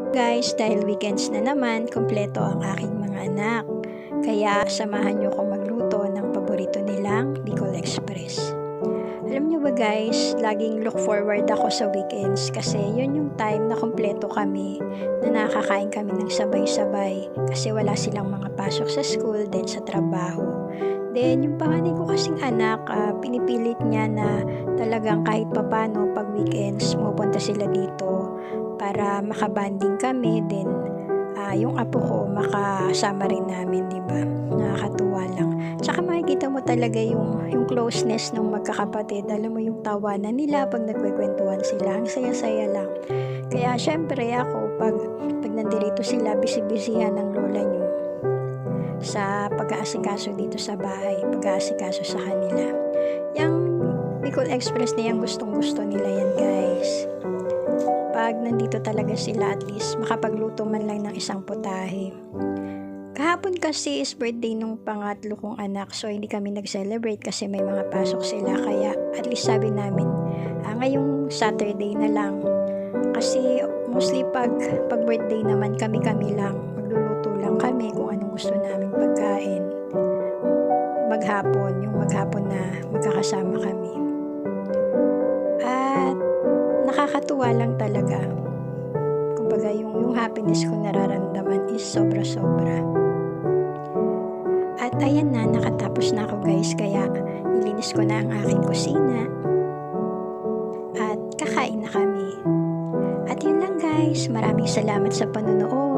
Guys, dahil weekends na naman, kumpleto ang aking mga anak. Kaya samahan niyo akong magluto ng paborito nilang Bicol Express. Alam niyo ba guys, laging look forward ako sa weekends kasi yun yung time na kumpleto kami, na nakakain kami ng sabay-sabay kasi wala silang mga pasok sa school din sa trabaho. Then yung panganay ko kasing anak, pinipilit niya na talagang kahit papano pag weekends pupunta sila dito para makabanding kami din. Yung apo ko makasama rin namin, 'di ba? Nakakatuwa lang. Tsaka makikita mo talaga yung closeness ng magkakapatid. Alam mo yung tawanan nila pag nagkwekwentuhan sila. Ang saya-saya lang. Kaya syempre ako pag nandirito sila, busy-busyhan ng lola niyo sa pag-aasikaso dito sa bahay, pag-aasikaso sa kanila. Yung Bicol Express na yung gustong-gusto nila yan, guys. Pag nandito talaga sila, at least makapagluto man lang ng isang putahe. Kahapon kasi is birthday nung pangatlo kong anak, so hindi kami nag-celebrate kasi may mga pasok sila, kaya at least sabi namin ngayong Saturday na lang, kasi mostly pag birthday naman kami lang, magluluto lang kami kung anong gusto naming pagkain maghapon na magkakasama kami. At nakakatuwa lang talaga. Kumbaga yung happiness ko nararamdaman is sobra-sobra. At ayan na, nakatapos na ako guys, kaya nilinis ko na ang aking kusina. At kakain na kami. At yun lang guys, maraming salamat sa panonood.